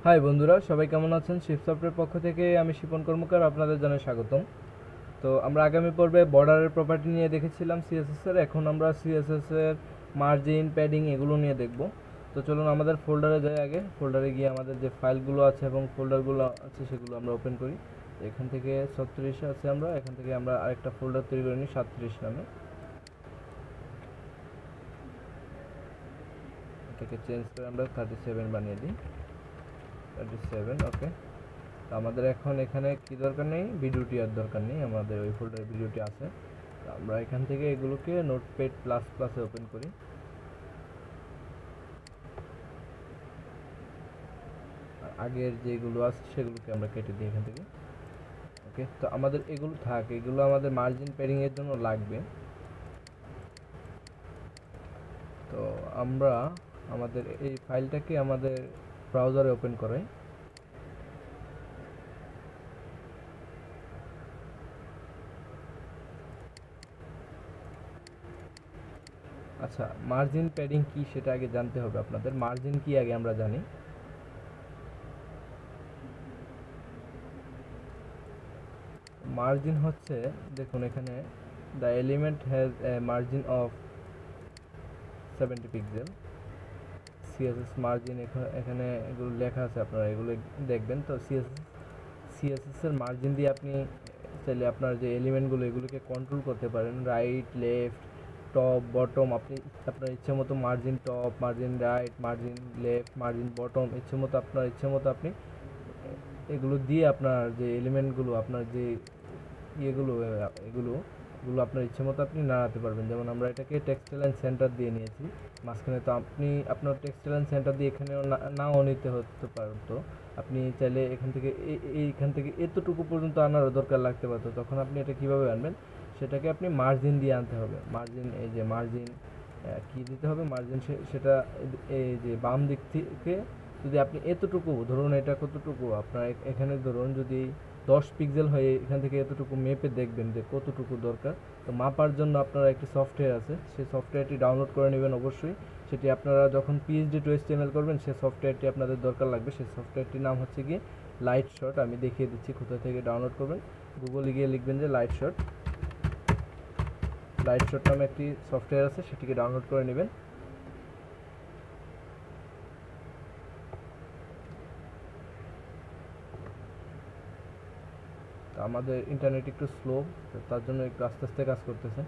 High বন্ধুরা, সবাই কেমন আছেন? শিফট সফটওয়্যার পক্ষ থেকে আমি শিপন কর্মকার আপনাদের জানাই স্বাগতম। তো আমরা আগামী পর্বে বর্ডারের প্রপার্টি নিয়ে দেখেছিলাম সিএসএস এর। এখন আমরা সিএসএস এর মার্জিন, প্যাডিং এগুলো নিয়ে দেখব। তো চলুন আমাদের ফোল্ডারে যাই। আগে ফোল্ডারে গিয়ে আমাদের যে ফাইলগুলো আছে এবং ফোল্ডারগুলো আছে সেগুলো আমরা ওপেন করি। এখান থেকে 36 আছে, আমরা এখান থেকে আমরা আরেকটা ফোল্ডার তৈরি করে নিই 37 নামে। এটাকে চেঞ্জ করে আমরা 37 বানিয়ে দিই। 37, ওকে। তো আমাদের এখন এখানে কি দরকার নেই, ভিডিওটি আর দরকার নেই, আমাদের ওই ফোল্ডারে ভিডিওটি আছে। তো আমরা এখান থেকে এগুলোকে নোটপ্যাড প্লাস প্লাসে ওপেন করি। আর আগের যেগুলো আছে সেগুলোকে আমরা কেটে দিই এখান থেকে। ওকে, তো আমাদের এগুলো থাক, এগুলো আমাদের মার্জিন প্যাডিং এর জন্য লাগবে। তো আমরা আমাদের এই ফাইলটাকে আমাদের ব্রাউজারে ওপেন করাই। আচ্ছা, মার্জিন প্যাডিং কি সেটা আগে জানতে হবে আপনাদের। মার্জিন কি আগে আমরা জানি। মার্জিন হচ্ছে, দেখুন এখানে the element has a margin of 70 pixel. CSS margin এখানে এগুলো লেখা আছে, আপনারা এগুলো দেখবেন। তো সিএসএস এর মার্জিন দিয়ে আপনি চাইলে আপনার যে এলিমেন্টগুলো এগুলোকে কন্ট্রোল করতে পারেন, রাইট, লেফট, টপ, বটম। আপনি আপনার ইচ্ছে মতো margin top, margin right, margin left, margin bottom, ইচ্ছে মতো আপনার ইচ্ছে মতো আপনি এগুলো দিয়ে আপনার যে এলিমেন্টগুলো, আপনার যে এগুলো এগুলো আপনার ইচ্ছে মতো আপনি নাড়াতে পারবেন। যেমন আমরা এটাকে টেক্সটাইল অ্যান্ড সেন্টার দিয়ে নিয়েছি মাঝখানে। তো আপনি আপনার টেক্সটাইল অ্যান্ড সেন্টার দিয়ে এখানেও নাও নিতে হতে পারতো। আপনি চাইলে এইখান থেকে এতটুকু পর্যন্ত আনারও দরকার লাগতে পারতো। তখন আপনি এটা কীভাবে আনবেন, সেটাকে আপনি মার্জিন দিয়ে আনতে হবে। মার্জিন, এই যে মার্জিন কী দিতে হবে, মার্জিন সেটা এই যে বাম দিক থেকে যদি আপনি এতটুকু ধরুন, এটা কতটুকু আপনার এখানে ধরুন যদি 10 পিক্সেল হয়ে এখান থেকে এতটুকু মেপে দেখবেন যে কতটুকু দরকার। তো মাপার জন্য আপনারা একটি সফটওয়্যার আছে, সেই সফটওয়্যারটি ডাউনলোড করে নেবেন অবশ্যই। সেটি আপনারা যখন পিএইচডি টু এইচটিএমএল করবেন সেই সফটওয়্যারটি আপনাদের দরকার লাগবে। সেই সফটওয়্যারটির নাম হচ্ছে কি লাইট শট। আমি দেখিয়ে দিচ্ছি কোথা থেকে ডাউনলোড করবেন। গুগলে গিয়ে লিখবেন যে লাইট শট। লাইট শট নামে একটি সফটওয়্যার আছে, সেটিকে ডাউনলোড করে নেবেন। আমাদের ইন্টারনেট একটু স্লো, তার জন্য একটু আস্তে আস্তে কাজ করতেছে।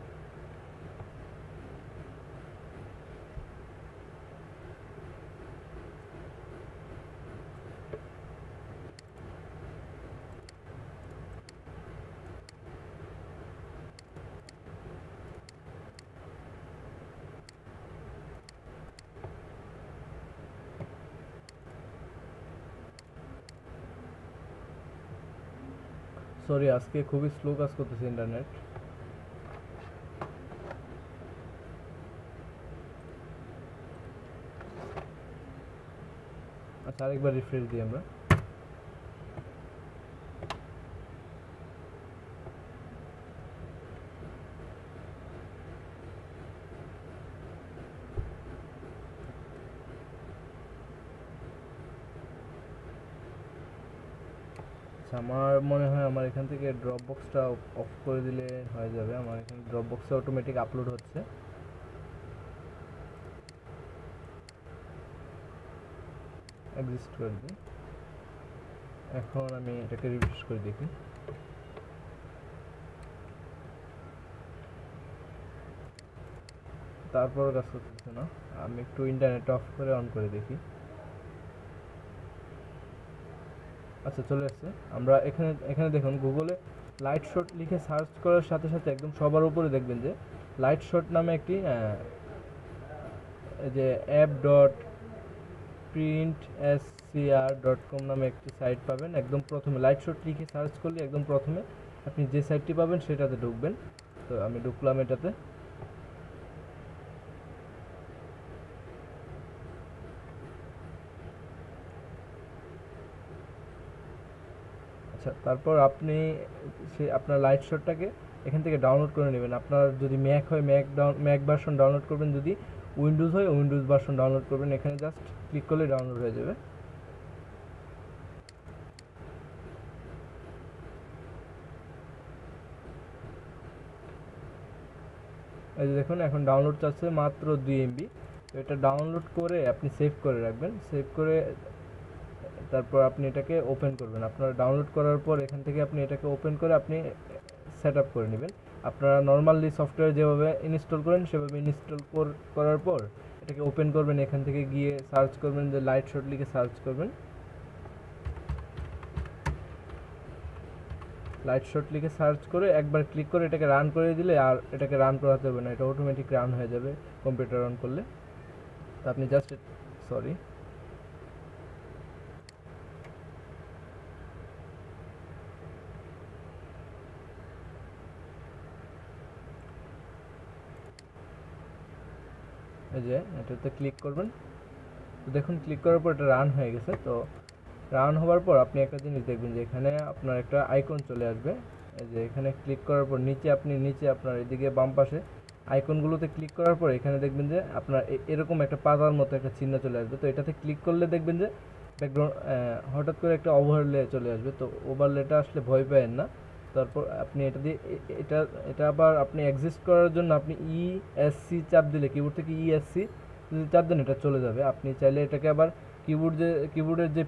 সরি, আজকে খুবই স্লো কাজ করতেছে ইন্টারনেট। আচ্ছা, আরেকবার রিফ্রেশ দিই আমরা। আমার মনে হয় আমার এখান থেকে ড্রপ বক্সটা অফ করে দিলে হয়ে যাবে। আমার এখানে ড্রপ বক্সে অটোমেটিক আপলোড হচ্ছে। এক্সিস্ট করে দিই। এখন আমি এটাকে রিফ্রেশ করে দেখি। তারপরও কাজ করতেছে না। আমি একটু ইন্টারনেট অফ করে অন করে দেখি। আচ্ছা, চলে আসছে। আমরা এখানে দেখুন, গুগলে লাইট শট লিখে সার্চ করার সাথে সাথে একদম সবার উপরে দেখবেন যে লাইট শট নামে একটি যে app dot print SCR dot com নামে একটি সাইট পাবেন। একদম প্রথমে লাইট শট লিখে সার্চ করলে একদম প্রথমে আপনি যে সাইটটি পাবেন সেটাতে ঢুকবেন। তো আমি ঢুকলাম এটাতে। আচ্ছা, তারপর আপনি আপনার লাইট শটটাকে এখান থেকে ডাউনলোড করে নেবেন। আপনার যদি ম্যাক হয় ম্যাক ভার্সন ডাউনলোড করবেন, যদি উইন্ডোজ হয় উইন্ডোজ ভার্সন ডাউনলোড করবেন। এখানে জাস্ট ক্লিক করলে ডাউনলোড হয়ে যাবে। এই যে দেখুন এখন ডাউনলোড চাচ্ছে মাত্র 2 MB। তো এটা ডাউনলোড করে আপনি সেভ করে রাখবেন, সেভ করে তারপর আপনি এটাকে ওপেন করবেন। আপনারা ডাউনলোড করার পর এখান থেকে আপনি এটাকে ওপেন করে আপনি সেট আপ করে নেবেন। আপনারা নর্মালি সফটওয়্যার যেভাবে ইনস্টল করেন সেভাবে ইনস্টল করার পর এটাকে ওপেন করবেন। এখান থেকে গিয়ে সার্চ করবেন, যে লাইট শট লিখে সার্চ করবেন, লাইট শট লিখে সার্চ করে একবার ক্লিক করে এটাকে রান করে দিলে আর এটাকে রান করাতে হবে না, এটা অটোমেটিক রান হয়ে যাবে কম্পিউটার অন করলে। তো আপনি জাস্ট সরি এই যে এটাতে ক্লিক করবেন। তো দেখুন ক্লিক করার পর এটা রান হয়ে গেছে। তো রান হওয়ার পর আপনি একটা জিনিস দেখবেন যে এখানে আপনার একটা আইকন চলে আসবে। এই যে এখানে ক্লিক করার পর নিচে আপনার এদিকে বাম পাশে আইকনগুলোতে ক্লিক করার পর এখানে দেখবেন যে আপনার এরকম একটা পাতার মতো একটা চিহ্ন চলে আসবে। তো এটাতে ক্লিক করলে দেখবেন যে ব্যাকগ্রাউন্ড হঠাৎ করে একটা ওভারলে চলে আসবে। তো ওভারলেটা আসলে ভয় পাবেন না। তারপর আপনি এটা দিয়ে এটা এটা আবার আপনি এক্সিস্ট করার জন্য আপনি ESC চাপ দিলে, কিবোর্ড থেকে ESC যদি চাপ দেন এটা চলে যাবে। আপনি চাইলে এটাকে আবার কিবোর্ডের যে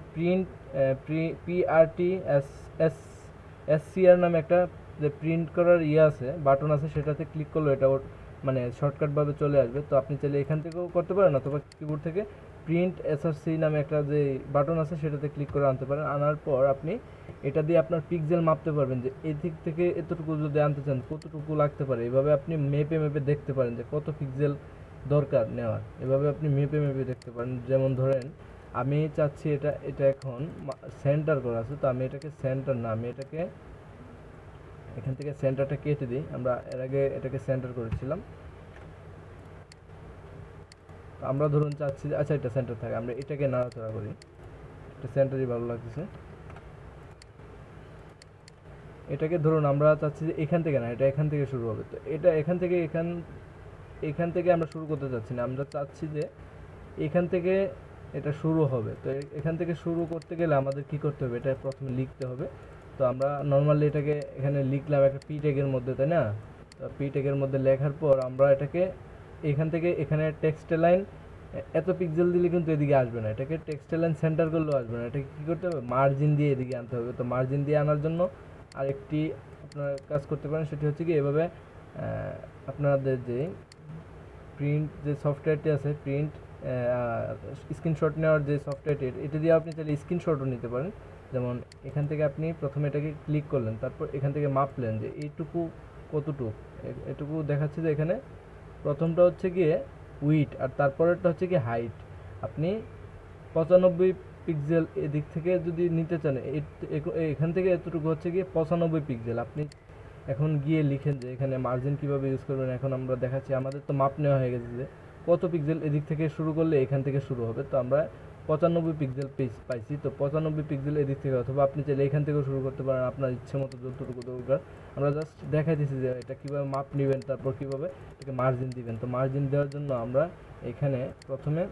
PRTSCR নামে একটা যে প্রিন্ট করার আছে বাটন আছে, সেটাতে ক্লিক করলে এটা মানে শর্টকাটভাবে চলে আসবে। তো আপনি চাইলে এখান থেকেও করতে পারেন, অথবা কিবোর্ড থেকে প্রিন্ট SRC নামে একটা যে বাটন আছে সেটাতে ক্লিক করে আনতে পারেন। আনার পর আপনি এটা দিয়ে আপনার পিক্সেল মাপতে পারবেন, যে এদিক থেকে এতটুকু যদি আনতে চান কতটুকু লাগতে পারে। এভাবে আপনি মেপে দেখতে পারেন যে কত পিক্সেল দরকার নেওয়ার। এভাবে আপনি মেপে দেখতে পারেন। যেমন ধরেন আমি চাচ্ছি এটা এখন সেন্টার করা আছে, তো আমি এটাকে সেন্টার না, আমি এটাকে এখান থেকে সেন্টারটা কেটে দিই। আমরা এর আগে এটাকে সেন্টার করেছিলাম। আমরা ধরুন চাচ্ছি আচ্ছা এটা সেন্টার থাকে, আমরা এটাকে নাড়াচাড়া করি, এটা সেন্টারই ভালো লাগতেছে। এটাকে ধরুন আমরা চাচ্ছি যে এখান থেকে না, এটা এখান থেকে শুরু হবে। তো এটা এখান থেকে আমরা শুরু করতে চাচ্ছি না, আমরা চাচ্ছি যে এখান থেকে এটা শুরু হবে। তো এখান থেকে শুরু করতে গেলে আমাদের কি করতে হবে, এটা প্রথমে লিখতে হবে। তো আমরা নর্মালি এটাকে এখানে লিখলাম একটা পি ট্যাগের মধ্যে, তাই না? তো পি ট্যাগের মধ্যে লেখার পর আমরা এটাকে এখান থেকে এখানে টেক্সট লাইন এত পিক্সেল দিলে কিন্তু এদিকে আসবে না, এটাকে টেক্সট লাইন সেন্টার করলেও আসবে না, এটাকে কী করতে হবে, মার্জিন দিয়ে এদিকে আনতে হবে। তো মার্জিন দিয়ে আনার জন্য আরেকটি আপনারা কাজ করতে পারেন, সেটি হচ্ছে কি এভাবে আপনাদের যে প্রিন্ট যে সফটওয়্যারটি আছে, প্রিন্ট স্ক্রিনশট নেওয়ার যে সফটওয়্যারটি, এটা দিয়ে আপনি চাইলে স্ক্রিনশটও নিতে পারেন। যেমন এখান থেকে আপনি প্রথমে এটাকে ক্লিক করলেন, তারপর এখান থেকে মাপলেন যে এইটুকু কতটুকু, এটুকু দেখাচ্ছে যে এখানে প্রথমটা হচ্ছে গিয়ে উইথ আর তারপরেরটা হচ্ছে কি হাইট। আপনি 95 পিক্সেল এদিক থেকে যদি নিতে চান, এখান থেকে এতটুকু হচ্ছে গিয়ে 95 পিক্সেল। আপনি এখন গিয়ে লিখেন যে এখানে মার্জিন কীভাবে ইউজ করবেন। এখন আমরা দেখাচ্ছি, আমাদের তো মাপ নেওয়া হয়ে গেছে যে কত পিক্সেল এদিক থেকে শুরু করলে এখান থেকে শুরু হবে। তো আমরা 95 পিক্সেল পাইছি। তো 95 পিক্সেল এদিক থেকে, অথবা আপনি চাইলে এখান থেকেও শুরু করতে পারেন, আপনার ইচ্ছে মতো যতটুকু দরকার। আমরা জাস্ট দেখাইতেছি যে এটা কীভাবে মাপ নেবেন, তারপর কীভাবে এটাকে মার্জিন দিবেন। তো মার্জিন দেওয়ার জন্য আমরা এখানে প্রথমে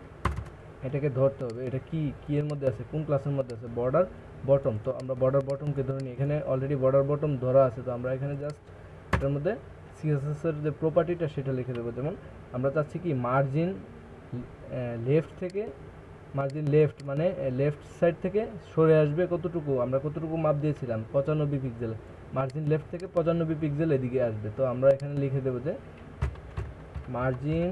এটাকে ধরতে হবে, এটা কি এর মধ্যে আছে, কোন ক্লাসের মধ্যে আছে, বর্ডার বটম। তো আমরা বর্ডার বটমকে ধরে নিই, এখানে অলরেডি বর্ডার বটম ধরা আছে। তো আমরা এখানে জাস্ট এটার মধ্যে সিএসএসের যে প্রপার্টিটা সেটা লিখে দেবো। যেমন আমরা চাচ্ছি কি মার্জিন লেফট থেকে, মার্জিন লেফট মানে লেফট সাইড থেকে সরে আসবে কতটুকু, আমরা কতটুকু মাপ দিয়েছিলাম 95 পিক্সেল, মার্জিন লেফট থেকে 95 পিক্সেল এদিকে আসবে। তো আমরা এখানে লিখে দেবো যে মার্জিন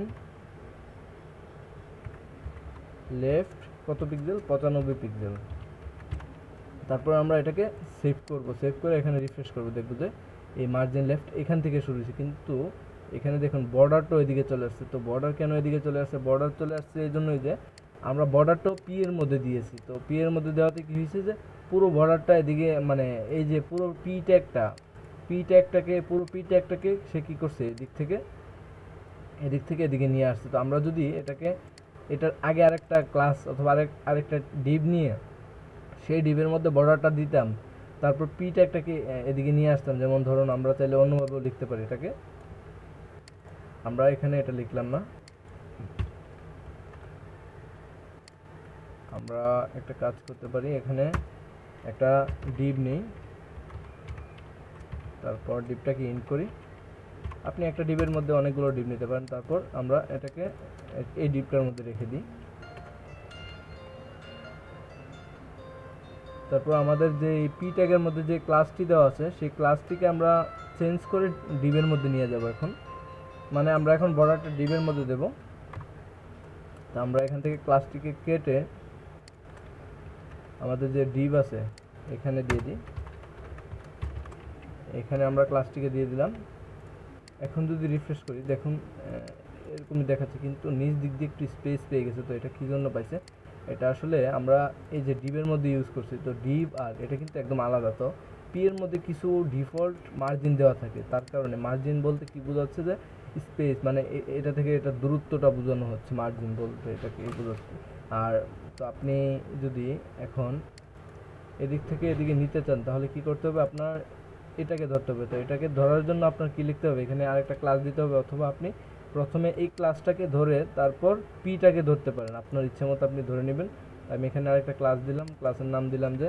লেফট কত পিক্সেল, 95 পিক্সেল। তারপর আমরা এটাকে সেভ করব, সেভ করে এখানে রিফ্রেশ করব, দেখব যে এই মার্জিন লেফট এখান থেকে শুরু হয়েছে, কিন্তু এখানে দেখুন বর্ডারটা এদিকে চলে আসছে। তো বর্ডার কেন এদিকে চলে আসছে, বর্ডার চলে আসছে এই জন্যই যে আমরা বর্ডারটাও পি এর মধ্যে দিয়েছি। তো পি এর মধ্যে দেওয়াতে কী হয়েছে যে পুরো বর্ডারটা এদিকে, মানে এই যে পুরো পি ট্যাগটাকে সে কী করছে এদিক থেকে এদিকে নিয়ে আসছে। তো আমরা যদি এটার আগে আরেকটা ক্লাস অথবা আরেকটা ডিভ নিয়ে সেই ডিভের মধ্যে বর্ডারটা দিতাম, তারপর পি ট্যাগটাকে এদিকে নিয়ে আসতাম। যেমন ধরুন আমরা চাইলে অন্যভাবেও লিখতে পারি এটাকে, আমরা এখানে এটা লিখলাম না, আমরা একটা কাজ করতে পারি, এখানে একটা ডিভ নেই, তারপর ডিভটাকে ইন করি, আপনি একটা ডিপের মধ্যে অনেকগুলো ডিপ নিতে পারেন। তারপর আমরা এটাকে এই ডিপটার মধ্যে রেখে দিই। তারপর আমাদের যে পি ট্যাগের মধ্যে যে ক্লাসটি দেওয়া আছে সেই ক্লাসটিকে আমরা চেঞ্জ করে ডিপের মধ্যে নিয়ে যাব এখন, মানে আমরা এখন বর্ডারটা ডিপের মধ্যে দেব। তো আমরা এখান থেকে ক্লাসটিকে কেটে আমাদের যে ডিপ আছে এখানে দিয়ে দিই। এখানে আমরা ক্লাসটিকে দিয়ে দিলাম। এখন যদি রিফ্রেশ করি দেখুন এরকমই দেখাচ্ছে, কিন্তু নিচ দিক দিয়ে একটু স্পেস পেয়ে গেছে। তো এটা কী জন্য পাইছে? এটা আসলে আমরা এই যে ডিপের মধ্যে ইউজ করছি, তো ডিপ আর এটা কিন্তু একদম আলাদা। তো পি এর মধ্যে কিছু ডিফল্ট মার্জিন দেওয়া থাকে, তার কারণে মার্জিন বলতে কি বোঝাচ্ছে যে স্পেস, মানে এটা থেকে এটা দূরত্বটা বোঝানো হচ্ছে মার্জিন বলতে, এটাকে বোঝাচ্ছে। আর তো আপনি যদি এখন এদিক থেকে এদিকে নিতে চান তাহলে কি করতে হবে? আপনার এটাকে ধরতে হবে। তো এটাকে ধরার জন্য আপনার কি লিখতে হবে? এখানে আরেকটা ক্লাস দিতে হবে, অথবা আপনি প্রথমে এই ক্লাসটাকে ধরে তারপর পিটাকে ধরতে পারেন, আপনার ইচ্ছে মতো আপনি ধরে নেবেন। আমি এখানে আরেকটা ক্লাস দিলাম, ক্লাসের নাম দিলাম যে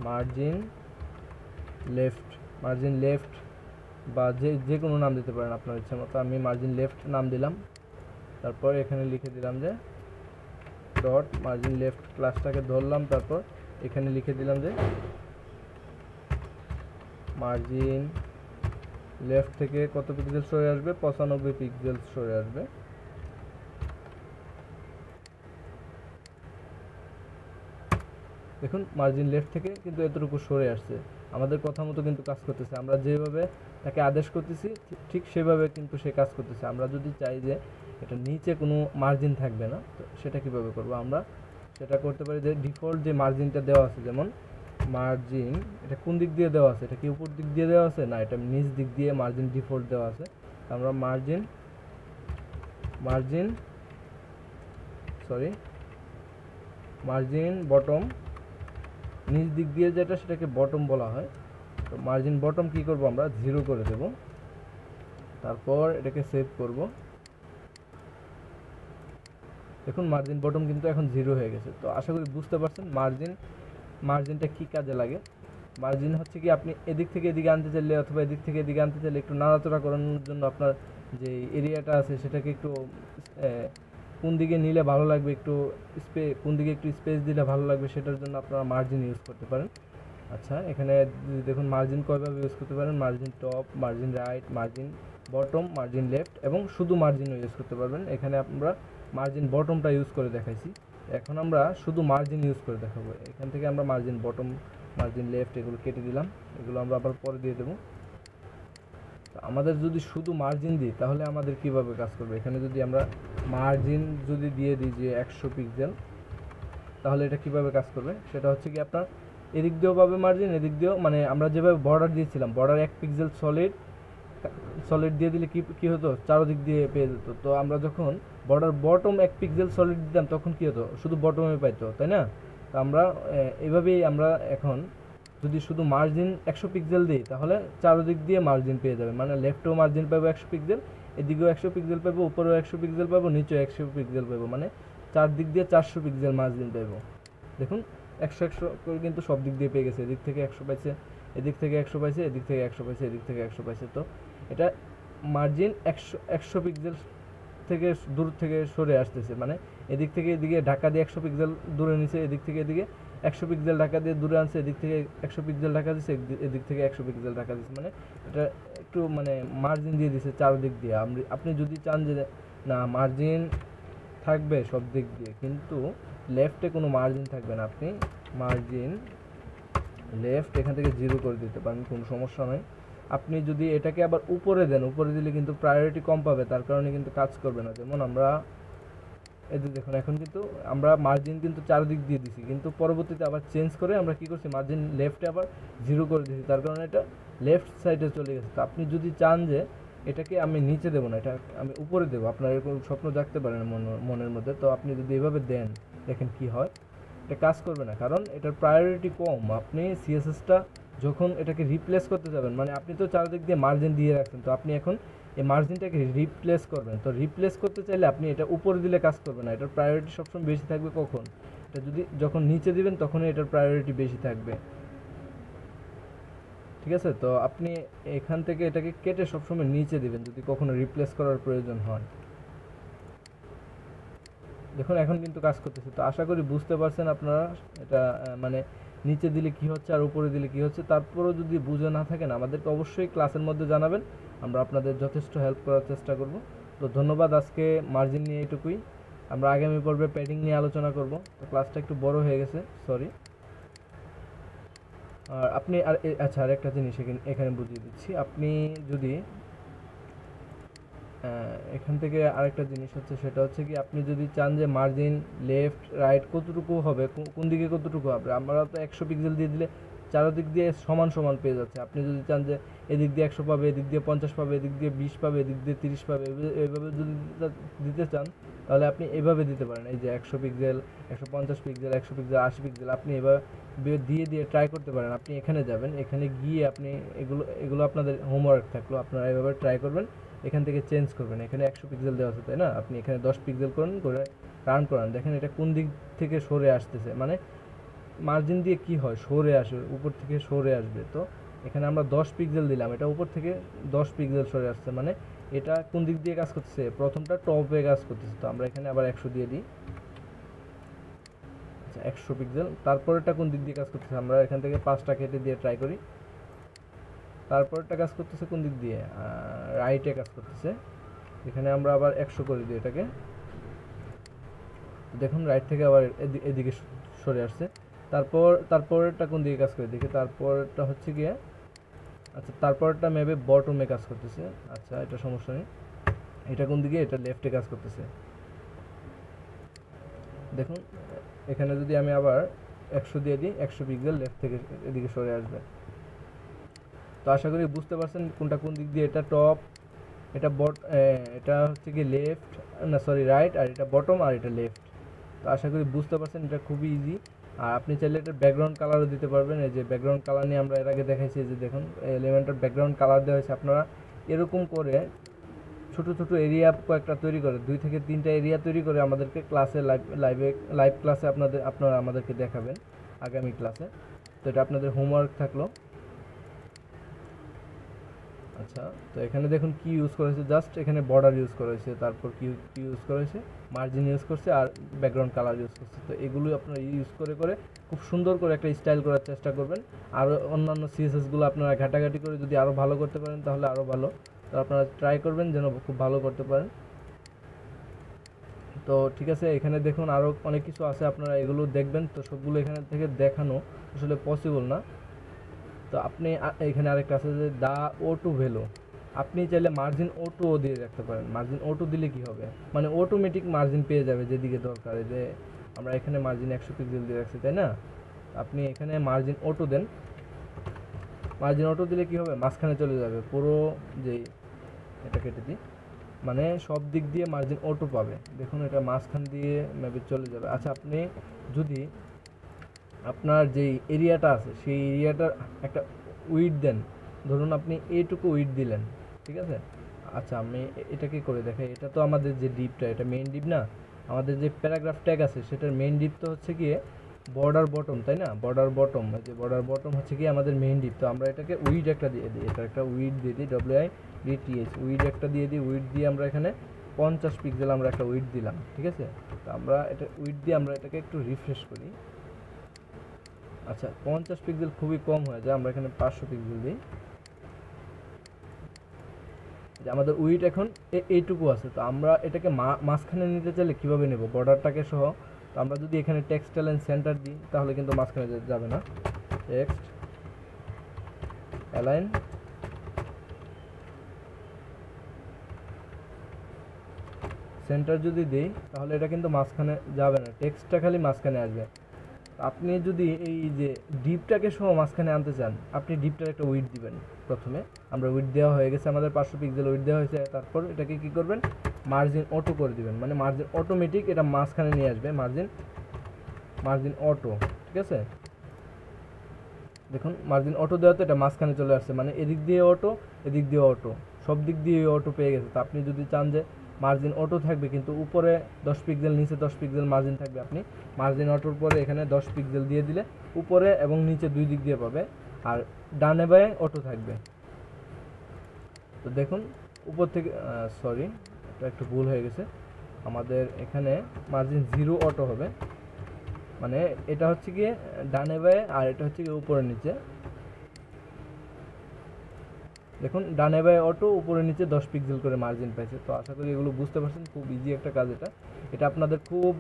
মার্জিন লেফট বা যে কোনো নাম দিতে পারেন আপনার ইচ্ছে মতো। আমি মার্জিন লেফট নাম দিলাম। তারপর এখানে লিখে দিলাম যে ডট মার্জিন লেফট, ক্লাসটাকে ধরলাম। তারপর এখানে লিখে দিলাম যে মার্জিন লেফট থেকে কত পিক্সেল সরে আসবে? 95 পিক্সেল সরে আসবে। দেখুন মার্জিন লেফট থেকে কিন্তু এতটুকু সরে আসছে, আমাদের কথা মতো কিন্তু কাজ করতেছে। আমরা যেভাবে তাকে আদেশ করতেছি ঠিক সেভাবে কিন্তু সে কাজ করতেছে। আমরা যদি চাই যে এটা নিচে কোনো মার্জিন থাকবে না, তো সেটা কিভাবে করব? আমরা সেটা করতে পারি যে ডিফল্ট যে মার্জিনটা দেওয়া আছে, যেমন মার্জিন এটা কোন দিক দিয়ে দেওয়া আছে? এটা কি উপর দিক দিয়ে দেওয়া আছে? না, এটা নিচ দিক দিয়ে মার্জিন ডিফল্ট দেওয়া আছে। আমরা মার্জিন বটম, নিচ দিক দিয়ে যেটা সেটাকে বটম বলা হয়। তো মার্জিন বটম কি করব? আমরা 0 করে দেব। তারপর এটাকে সেভ করব। দেখুন মার্জিন বটম কিন্তু এখন 0 হয়ে গেছে। তো আশা করি বুঝতে পারছেন মার্জিনটা কি কাজে লাগে। মার্জিন হচ্ছে কি আপনি এদিক থেকে এদিকে আনতে চাইলে অথবা এদিক থেকে এদিকে আনতে চাইলে একটু নাড়াচড়া করানোর জন্য আপনার যে এরিয়াটা আছে সেটাকে একটু কোন দিকে নিলে ভালো লাগবে, একটু কোন দিকে একটু স্পেস দিলে ভালো লাগবে, সেটার জন্য আপনারা মার্জিন ইউজ করতে পারেন। আচ্ছা, এখানে দেখুন মার্জিন কয়ভাবে ইউজ করতে পারেন? Margin top, margin right, margin bottom, margin left এবং শুধু মার্জিনও ইউজ করতে পারবেন। এখানে আমরা মার্জিন বটমটা ইউজ করে দেখাইছি, এখন আমরা শুধু মার্জিন ইউজ করে দেখাবো। এখান থেকে আমরা মার্জিন বটম, মার্জিন লেফট এগুলো কেটে দিলাম, এগুলো আমরা আবার পরে দিয়ে দেবো। আমাদের যদি শুধু মার্জিন দিই তাহলে আমাদের কিভাবে কাজ করবে? এখানে যদি আমরা মার্জিন যদি দিয়ে দিই যে 100 পিক্সেল, তাহলে এটা কিভাবে কাজ করবে? সেটা হচ্ছে কি আপনার এদিক দিয়েও পাবে মার্জিন, এদিক দিয়েও, মানে আমরা যেভাবে বর্ডার দিয়েছিলাম, বর্ডার 1 পিক্সেল সলিড দিয়ে দিলে কি হতো? চারদিক দিয়ে পেয়ে যেত। তো আমরা যখন বর্ডার বটম 1 পিক্সেল সলিড দিতাম তখন কি হতো? শুধু বটমে পাইতো, তাই না? তো আমরা এভাবেই আমরা এখন যদি শুধু মার্জিন 100 পিক্সেল দিই তাহলে চারদিক দিয়ে মার্জিন পেয়ে যাবে, মানে লেফটেও মার্জিন পাবো 100 পিক্সেল, এদিকেও 100 পিক্সেল পাবো, উপরেও 100 পিক্সেল পাবো, নিচেও 100 পিক্সেল পাবো, মানে চারদিক দিয়ে 400 পিক্সেল মার্জিন পাবো। দেখুন 100 করে কিন্তু সব দিক দিয়ে পেয়ে গেছে। এদিক থেকে 100 পাইছে, এদিক থেকে 100 পাইছে, এদিক থেকে 100 পাইছে, এদিক থেকে 100 পাইছে। তো এটা মার্জিন 100 পিক্সেল থেকে দূর থেকে সরে আসতেছে, মানে এদিক থেকে এদিকে ঢাকা দিয়ে 100 পিক্সেল দূরে নিছে, এদিক থেকে এদিকে 100 পিক্সেল ঢাকা দিয়ে দূরে আনছে, এদিক থেকে 100 পিক্সেল ঢাকা দিচ্ছে, এদিক থেকে 100 পিক্সেল ঢাকা দিচ্ছে, মানে এটা একটু মানে মার্জিন দিয়ে দিছে চারদিক দিয়ে। আপনি যদি চান যে না মার্জিন থাকবে সব দিক দিয়ে, কিন্তু লেফটে কোনো মার্জিন থাকবে না, আপনি মার্জিন লেফট এখান থেকে 0 করে দিতে পারেন, কোনো সমস্যা নয়। আপনি যদি এটাকে আবার উপরে দেন, উপরে দিলে কিন্তু প্রায়োরিটি কম পাবে, তার কারণে কিন্তু কাজ করবে না। যেমন আমরা এদিকে দেখুন এখন কিন্তু আমরা মার্জিন কিন্তু চারদিক দিয়ে দিছি, কিন্তু পরবর্তীতে আবার চেঞ্জ করে আমরা কি করছি? মার্জিন লেফটে আবার 0 করে দিয়েছি, তার কারণে এটা লেফট সাইডে চলে গেছে। তো আপনি যদি চান যে এটাকে আমি নিচে দেবো না, এটা আমি উপরে দেবো, আপনার এরকম স্বপ্ন জাগতে পারেন মনের মধ্যে, তো আপনি যদি এভাবে দেন দেখেন কি হয়, এটা কাজ করবে না, কারণ এটার প্রায়োরিটি কম। আপনি সিএসএসটা যখন এটাকে রিপ্লেস করতে যাবেন, মানে আপনি তো চারদিক দিয়ে মার্জিন দিয়ে রাখছেন, তো আপনি এখন এই মার্জিনটাকে রিপ্লেস করবেন। তো রিপ্লেস করতে চাইলে আপনি এটা উপরে দিলে কাজ করবে না, এটার প্রায়োরিটি সবসময় বেশি থাকবে কখন? এটা যখন নিচে দিবেন তখনই এটার প্রায়োরিটি বেশি থাকবে। ঠিক আছে। তো আপনি এখান থেকে এটাকে কেটে সবসময় নিচে দিবেন যদি কখনো রিপ্লেস করার প্রয়োজন হয়। দেখুন এখন কিন্তু কাজ করতেছে। তো আশা করি বুঝতে পারছেন আপনারা এটা মানে নিচে দিলে কি হচ্ছে আর উপরে দিলে কি হচ্ছে। তারপরেও যদি বুঝে না থাকেন আমাদেরকে অবশ্যই ক্লাসের মধ্যে জানাবেন, আমরা আপনাদের যথেষ্ট হেল্প করার চেষ্টা করব। তো ধন্যবাদ, আজকে মার্জিন নিয়ে এটুকুই। আমরা আগামী পর্বে প্যাডিং নিয়ে আলোচনা করব। তো ক্লাসটা একটু বড় হয়ে গেছে, সরি। আর আপনি আচ্ছা আরেকটা জিনিস এখানে বুঝিয়ে দিচ্ছি। আপনি যদি এখান থেকে আরেকটা জিনিস হচ্ছে, সেটা হচ্ছে কি আপনি যদি চান যে মার্জিন লেফট রাইট কতটুকু হবে, কোন দিকে কতটুকু হবে, আমরা তো 100 পিক্সেল দিয়ে দিলে চারদিক দিয়ে সমান সমান পেয়ে যাচ্ছে। আপনি যদি চান যে এদিক দিয়ে 100 পাবে, এদিক দিয়ে 50 পাবে, এদিক দিয়ে 20 পাবে, এদিক দিয়ে 30 পাবে, এইভাবে যদি দিতে চান তাহলে আপনি এভাবে দিতে পারেন। এই যে 100 পিক্সেল, 150 পিক্সেল, 100 পিক্সেল, 80 পিক্সেল, আপনি এভাবে দিয়ে ট্রাই করতে পারেন। আপনি এখানে যাবেন, এখানে গিয়ে আপনি এগুলো আপনাদের হোমওয়ার্ক থাকলো, আপনারা এভাবে ট্রাই করবেন। এখান থেকে চেঞ্জ করবেন, এখানে 100 পিক্সেল দেওয়া আছে তাই না, আপনি এখানে 10 পিক্সেল করে রান করান, দেখেন এটা কোন দিক থেকে সরে আসতেছে। মানে মার্জিন দিয়ে কি হয়, সরে আসবে, উপর থেকে সরে আসবে। তো এখানে আমরা 10 পিক্সেল দিলাম, এটা উপর থেকে 10 পিক্সেল সরে আসছে, মানে এটা কোন দিক দিয়ে কাজ করতেছে, প্রথমটা টপে কাজ করতেছে। তো আমরা এখানে আবার 100 দিয়ে দিই। আচ্ছা 100 পিক্সেল, তারপরেরটা কোন দিক দিয়ে কাজ করতেছে, আমরা এখান থেকে 5টা কেটে দিয়ে ট্রাই করি। তারপরেরটা কাজ করতেছে কোন দিক দিয়ে, রাইটে কাজ করতেছে। এখানে আমরা আবার 100 করে দিই এটাকে, দেখুন রাইট থেকে আবার এদিকে সরে আসছে। তারপরেরটা কোন দিকে কাজ করে দেখি, তারপরটা হচ্ছে গিয়ে, আচ্ছা তারপরটা মেবি বটমে কাজ করতেছে। আচ্ছা এটা সমস্যা নেই, এটা কোন দিকে, এটা লেফটে কাজ করতেছে। দেখুন এখানে যদি আমি আবার 100 দিয়ে দিই, 100 পিক্সেল লেফট থেকে এদিকে সরে আসবে। তো আশা করি বুঝতে পারছেন কোনটা কোন দিক দিয়ে, এটা টপ, এটা হচ্ছে কি লেফট, না সরি রাইট, আর এটা বটম, আর এটা লেফট। তো আশা করি বুঝতে পারছেন, এটা খুবই ইজি। আর আপনি চাইলে এটা ব্যাকগ্রাউন্ড কালারও দিতে পারবেন। এই যে ব্যাকগ্রাউন্ড কালার নিয়ে আমরা এর আগে দেখাইছি, যে দেখুন এলিমেন্টের ব্যাকগ্রাউন্ড কালার দেওয়া হয়েছে। আপনারা এরকম করে ছোট ছোট এরিয়া কয়েকটা তৈরি করে, 2 থেকে 3টা এরিয়া তৈরি করে আমাদেরকে ক্লাসে লাইভ ক্লাসে আপনারা আমাদেরকে দেখাবেন আগামী ক্লাসে। তো এটা আপনাদের হোমওয়ার্ক থাকলো। আচ্ছা তো এখানে দেখুন কি ইউজ করেছে, জাস্ট এখানে বর্ডার ইউজ করেছে, তারপর কি ইউজ করেছে, মার্জিন ইউজ করছে, আর ব্যাকগ্রাউন্ড কালার ইউজ করছে। তো এগুলো আপনারা ইউজ করে খুব সুন্দর করে একটা স্টাইল করার চেষ্টা করবেন। আর অন্যান্য সিএসএসগুলো আপনারা ঘাটাঘাটি করে যদি আরও ভালো করতে পারেন তাহলে আরও ভালো। তো আপনারা ট্রাই করবেন যেন খুব ভালো করতে পারেন। তো ঠিক আছে, এখানে দেখুন আরও অনেক কিছু আছে, আপনারা এগুলো দেখবেন। তো সবগুলো এখানে থেকে দেখানো আসলে পসিবল না। তো আপনি এখানে আরেকটা আছে যে দা O2 ভ্যালু, আপনি চাইলে মার্জিন O2 দিয়ে রাখতে পারেন। মার্জিন O2 দিলে কি হবে, মানে অটোমেটিক মার্জিন পেয়ে যাবে যেদিকে দরকার। যে আমরা এখানে মার্জিন 100 পিক্সেল দিয়ে রাখছি তাই না, আপনি এখানে মার্জিন O2 দেন। মার্জিন O2 দিলে কি হবে, মাঝখানে চলে যাবে পুরো, যে এটা কেটে দিই, মানে সব দিক দিয়ে মার্জিন O2 পাবে। দেখুন এটা মাঝখান দিয়ে মেবি চলে যাবে। আচ্ছা আপনি যদি আপনার যেই এরিয়াটা আছে সেই এরিয়াটার একটা উইড দেন, ধরুন আপনি এইটুকু উইড দিলেন, ঠিক আছে। আচ্ছা আমি এটাকে করে দেখাই। এটা তো আমাদের যে ডিপটা, এটা মেইন ডিপ না, আমাদের যে প্যারাগ্রাফ ট্যাগ আছে সেটার মেইন ডিপ তো হচ্ছে গিয়ে বর্ডার বটম তাই না, বর্ডার বটম, যে বর্ডার বটম হচ্ছে গিয়ে আমাদের মেইন ডিপ। তো আমরা এটাকে উইড একটা দিয়ে দিই, এটা একটা উইড দিয়ে দিই, WIDTH উইড একটা দিয়ে দিই। উইড দিয়ে আমরা এখানে 50 পিক্সেল আমরা একটা উইড দিলাম, ঠিক আছে। তো আমরা এটা উইড দিয়ে আমরা এটাকে একটু রিফ্রেশ করি। আচ্ছা 50 পিক্সেল খুবই কম হয়ে যায়, আমরা এখানে 500 পিক্সেল দিই। যে আমাদের উইড এখন এইটুকু আছে। তো আমরা এটাকে মাঝখানে নিতে চাইলে কীভাবে নেব, বর্ডারটাকে সহ। তো আমরা যদি এখানে টেক্সট অ্যালাইন সেন্টার দিই তাহলে কিন্তু মাঝখানে যাবে না। টেক্সট অ্যালাইন সেন্টার যদি দিই তাহলে এটা কিন্তু মাঝখানে যাবে না, টেক্সটটা খালি মাঝখানে আসবে। আপনি যদি এই যে ডিপটাকে সহ মাঝখানে আনতে চান, আপনি ডিপটার একটা উইড দিবেন। প্রথমে আমরা উইড দেওয়া হয়ে গেছে, আমাদের 500 পিক্সেল উইড দেওয়া হয়েছে। তারপর এটাকে কি করবেন, মার্জিন অটো করে দিবেন, মানে মার্জিন অটোমেটিক এটা মাঝখানে নিয়ে আসবে। মার্জিন অটো, ঠিক আছে। দেখুন মার্জিন অটো দেওয়াতে এটা মাঝখানে চলে আসছে, মানে এদিক দিয়ে অটো, এদিক দিয়ে অটো, সব দিক দিয়ে অটো পেয়ে গেছে। তো আপনি যদি চান যে মার্জিন অটো থাকবে কিন্তু উপরে 10 পিক্সেল, নিচে 10 পিক্সেল মার্জিন থাকবে, আপনি মার্জিন অটোর পরে এখানে 10 পিক্সেল দিয়ে দিলে উপরে এবং নিচে দুই দিক দিয়ে পাবে। আর ডানে বায়ে অটো থাকবে। তো দেখুন উপর থেকে সরি, এটা একটু ভুল হয়ে গেছে, আমাদের এখানে মার্জিন 0 অটো হবে, মানে এটা হচ্ছে গিয়ে ডানে বায়ে আর এটা হচ্ছে গিয়ে উপরে নিচে। দেখুন ডানে বায়ে অটো, উপরে নিচে 10 পিক্সেল করে মার্জিন পাইছে। তো আশা করি এগুলো বুঝতে পারছেন, খুব ইজি একটা কাজ এটা। এটা আপনাদের খুব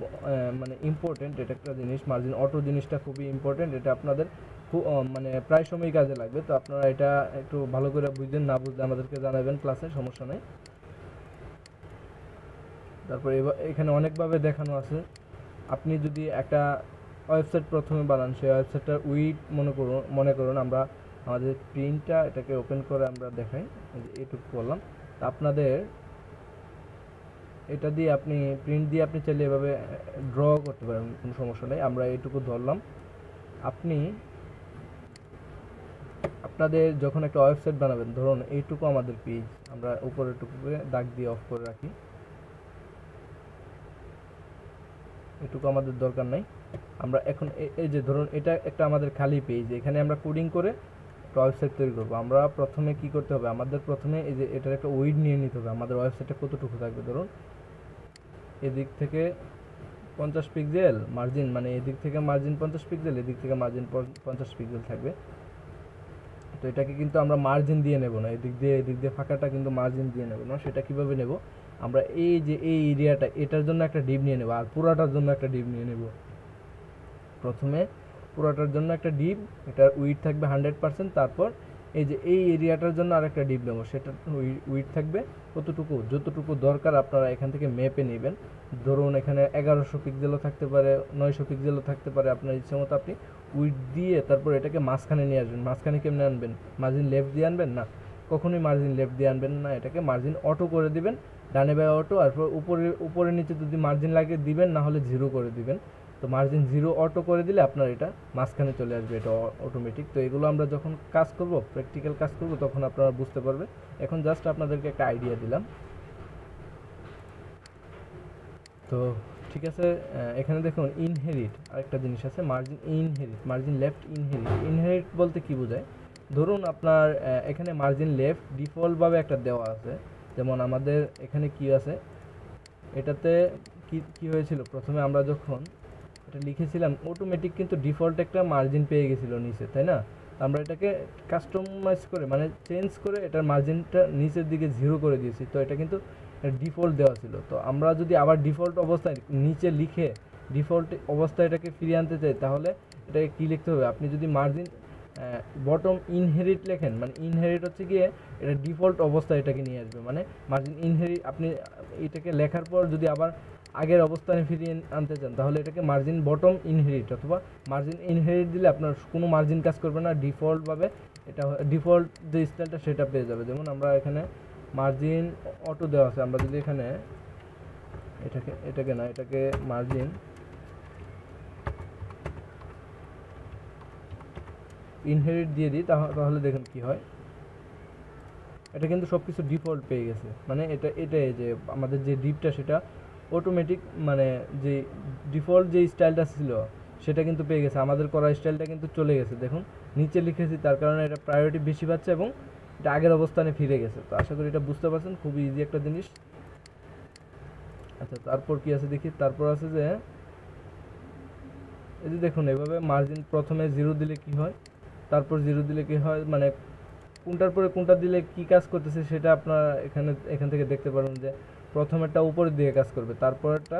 মানে ইম্পর্টেন্ট, এটা একটা জিনিস, মার্জিন অটো জিনিসটা খুবই ইম্পর্টেন্ট, এটা আপনাদের খুব মানে প্রায় সময় কাজে লাগবে। তো আপনারা এটা একটু ভালো করে বুঝবেন, না বুঝলে আমাদেরকে জানাবেন ক্লাসে, সমস্যা নেই। তারপর এখানে অনেকভাবে দেখানো আছে। আপনি যদি একটা ওয়েবসাইট প্রথমে বানান, সেই ওয়েবসাইটটার উইড মনে করুন আমরা আমাদের প্রিন্টটা এটাকে ওপেন করে আমরা দেখাই, এইটুকু করলাম। আপনাদের এটা দিয়ে আপনি প্রিন্ট দিয়ে আপনি চাইলে এভাবে ড্র করতে পারেন, কোনো সমস্যা নেই। আমরা এইটুকু ধরলাম। আপনি আপনাদের যখন একটা ওয়েবসাইট বানাবেন, ধরুন এইটুকু আমাদের পেজ, আমরা উপরের টুকুকে দাগ দিয়ে অফ করে রাখি, এটুকু আমাদের দরকার নাই। আমরা এখন এই যে ধরুন এটা একটা আমাদের খালি পেজ, এখানে আমরা কোডিং করে একটা ওয়েবসাইট তৈরি করবো। আমরা প্রথমে কি করতে হবে, আমাদের প্রথমে এই যে এটার একটা উইড নিয়ে নিতে হবে, আমাদের ওয়েবসাইটটা কতটুকু থাকবে। ধরুন এদিক থেকে 50 পিক্সেল মার্জিন, মানে এদিক থেকে মার্জিন 50 পিক্সেল, এদিক থেকে মার্জিন 50 পিক্সেল থাকবে। তো এটাকে কিন্তু আমরা মার্জিন দিয়ে নেব না, এদিক দিয়ে ফাঁকাটা কিন্তু মার্জিন দিয়ে নেব না। সেটা কিভাবে নেব, আমরা এই যে এই এরিয়াটা, এটার জন্য একটা ডিপ নিয়ে নেব, আর পুরাটার জন্য একটা ডিপ নিয়ে নেব। প্রথমে পুরাটার জন্য একটা ডিপ, এটার উইড থাকবে 100%। তারপর এই যে এই এরিয়াটার জন্য আরেকটা ডিপ নেব, সেটা উইড থাকবে কতটুকু, যতটুকু দরকার আপনারা এখান থেকে মেপে নেবেন। ধরুন এখানে 1100 পিক্সেলও থাকতে পারে, 900 পিক্সেলও থাকতে পারে, আপনার ইচ্ছে মতো আপনি উইড দিয়ে তারপর এটাকে মাঝখানে নিয়ে আসবেন। মাঝখানে কেমনে আনবেন, মার্জিন লেফট দিয়ে আনবেন না, কখনোই মার্জিন লেফট দিয়ে আনবেন না, এটাকে মার্জিন অটো করে দিবেন, ডানে বায়ে অটো। আর উপরে নিচে যদি মার্জিন লাগে দিবেন, না হলে 0 করে দিবেন। তো মার্জিন 0 অটো করে দিলে আপনার এটা মাঝখানে চলে আসবে, এটা অটোমেটিক। তো এগুলো আমরা যখন কাজ করব, প্র্যাকটিক্যাল কাজ করব, তখন আপনারা বুঝতে পারবে। এখন জাস্ট আপনাদেরকে একটা আইডিয়া দিলাম। তো ঠিক আছে, এখানে দেখুন ইনহেরিট আরেকটা জিনিস আছে, margin inherit, margin left inherit. Inherit বলতে কি বোঝায়, ধরুন আপনার এখানে মার্জিন লেফট ডিফল্টভাবে একটা দেওয়া আছে। যেমন আমাদের এখানে কি আছে, এটাতে কি হয়েছিল, প্রথমে আমরা যখন এটা লিখেছিলাম অটোমেটিক কিন্তু ডিফল্ট একটা মার্জিন পেয়ে গেছিলো নিচে, তাই না? আমরা এটাকে কাস্টমাইজ করে মানে চেঞ্জ করে এটার মার্জিনটা নিচের দিকে 0 করে দিয়েছি। তো এটা কিন্তু ডিফল্ট দেওয়া ছিল। তো আমরা যদি আবার ডিফল্ট অবস্থায় নিচে লিখে ডিফল্ট অবস্থায় এটাকে ফিরিয়ে আনতে চাই, তাহলে এটাকে কী লিখতে হবে, আপনি যদি মার্জিন বটম ইনহেরিট লেখেন, মানে ইনহেরিট হচ্ছে গিয়ে এটা ডিফল্ট অবস্থায় এটাকে নিয়ে আসবে, মানে মার্জিন ইনহেরিট আপনি এটাকে লেখার পর যদি আবার আগের অবস্থানে ফিরিয়ে আনতে চান, তাহলে এটাকে মার্জিন বটম ইনহেরিট অথবা মার্জিন ইনহেরিট দিলে আপনার কোনো মার্জিন কাজ করবে না, ডিফল্টভাবে এটা ডিফল্ট যে স্টাইলটা সেটা পেয়ে যাবে। যেমন আমরা এখানে মার্জিন অটো দেওয়া আছে, আমরা যদি এখানে এটাকে মার্জিন ইনহেরিট দিয়ে দিই, তাহলে দেখুন কি হয়, এটা কিন্তু সব কিছু ডিফল্ট পেয়ে গেছে। মানে এটাই যে আমাদের যে ডিপটা সেটা অটোমেটিক, মানে যে ডিফল্ট যে স্টাইলটা ছিল সেটা কিন্তু পেয়ে গেছে, আমাদের করা স্টাইলটা কিন্তু চলে গেছে। দেখুন নিচে লিখেছি, তার কারণে এটা প্রায়োরিটি বেশি পাচ্ছে এবং এটা আগের অবস্থানে ফিরে গেছে। তো আশা করি এটা বুঝতে পারছেন, খুবই ইজি একটা জিনিস। আচ্ছা, তারপর কি আছে দেখি, তারপর আছে যে এই যে দেখুন এভাবে মার্জিন প্রথমে 0 দিলে কি হয়, তারপর 0 দিলে কি হয়, মানে কোনটার পরে কোনটা দিলে কি কাজ করতেছে সেটা আপনারা এখান থেকে দেখতে পারেন যে প্রথমেরটা উপরের দিকে কাজ করবে, তারপরেরটা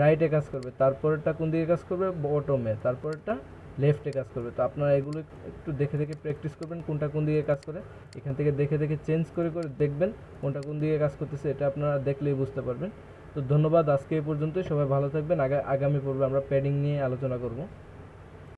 রাইটে কাজ করবে, তারপরেরটা কোন দিকে কাজ করবে, বটমে, তারপরেরটা লেফটে কাজ করবে। তো আপনারা এগুলো একটু দেখে দেখে প্র্যাকটিস করবেন, কোনটা কোন দিকে কাজ করে, এখান থেকে দেখে দেখে চেঞ্জ করে করে দেখবেন কোনটা কোন দিকে কাজ করতেছে, এটা আপনারা দেখলেই বুঝতে পারবেন। তো ধন্যবাদ, আজকে এই পর্যন্তই, সবাই ভালো থাকবেন। আগামী পর্বে আমরা প্যাডিং নিয়ে আলোচনা করব।